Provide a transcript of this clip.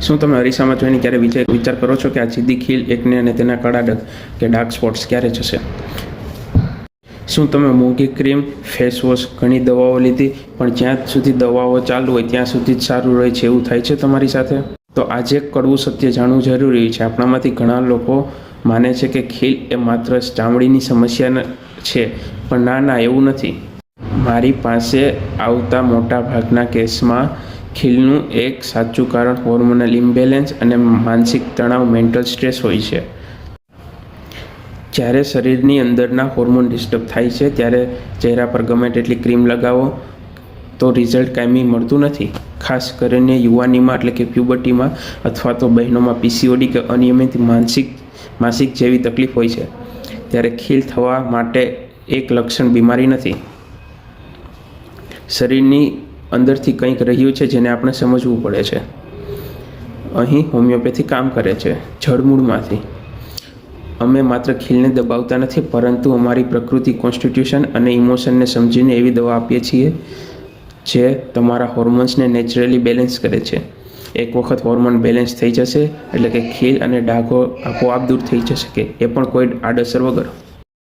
શું તમે અરીસામાં જોઈને ક્યારે વિચાર કરો છો કે આ સીધી ખીલ એકને અને તેના કાળા ડાઘ કે ડાર્ક સ્પોટ્સ ક્યારે જશે? શું તમે મોંઘી ક્રીમ, ફેસ વોશ, ઘણી દવાઓ લીધી પણ જ્યાં સુધી દવાઓ ચાલુ હોય ત્યાં સુધી જ સારું રહે છે એવું થાય છે તમારી સાથે? તો આજે એક કડવું સત્ય જાણવું જરૂરી છે. આપણામાંથી ઘણા લોકો માને છે કે ખીલ એ માત્ર ચામડીની સમસ્યા છે, પણ ના, એવું નથી. મારી પાસે આવતા મોટા ભાગના કેસમાં ખીલનું એક સાચું કારણ હોર્મોનલ ઇમ્બેલેન્સ અને માનસિક તણાવ, મેન્ટલ સ્ટ્રેસ હોય છે. જ્યારે શરીરની અંદરના હોર્મોન ડિસ્ટર્બ થાય છે ત્યારે ચહેરા પર ગમે તેટલી ક્રીમ લગાવો તો રિઝલ્ટ કાયમી મળતું નથી. ખાસ કરીને યુવાનીમાં એટલે કે પ્યુબર્ટીમાં અથવા તો બહેનોમાં પીસીઓડી કે અનિયમિત માસિક જેવી તકલીફ હોય છે ત્યારે ખીલ થવા માટે એક લક્ષણ બીમારી નથી. શરીરની અંદરથી કંઈક રહ્યું છે જેને આપણે સમજવું પડે છે. અહીં હોમિયોપેથી કામ કરે છે જડમૂળમાંથી. અમે માત્ર ખીલને દબાવતા નથી, પરંતુ અમારી પ્રકૃતિ, કોન્સ્ટિટ્યુશન અને ઇમોશનને સમજીને એવી દવા આપીએ છીએ જે તમારા હોર્મોન્સને નેચરલી બેલેન્સ કરે છે. એક વખત હોર્મોન બેલેન્સ થઈ જશે એટલે કે ખીલ અને ડાઘો આપોઆપ દૂર થઈ જશે, કે એ પણ કોઈ આડઅસર વગર.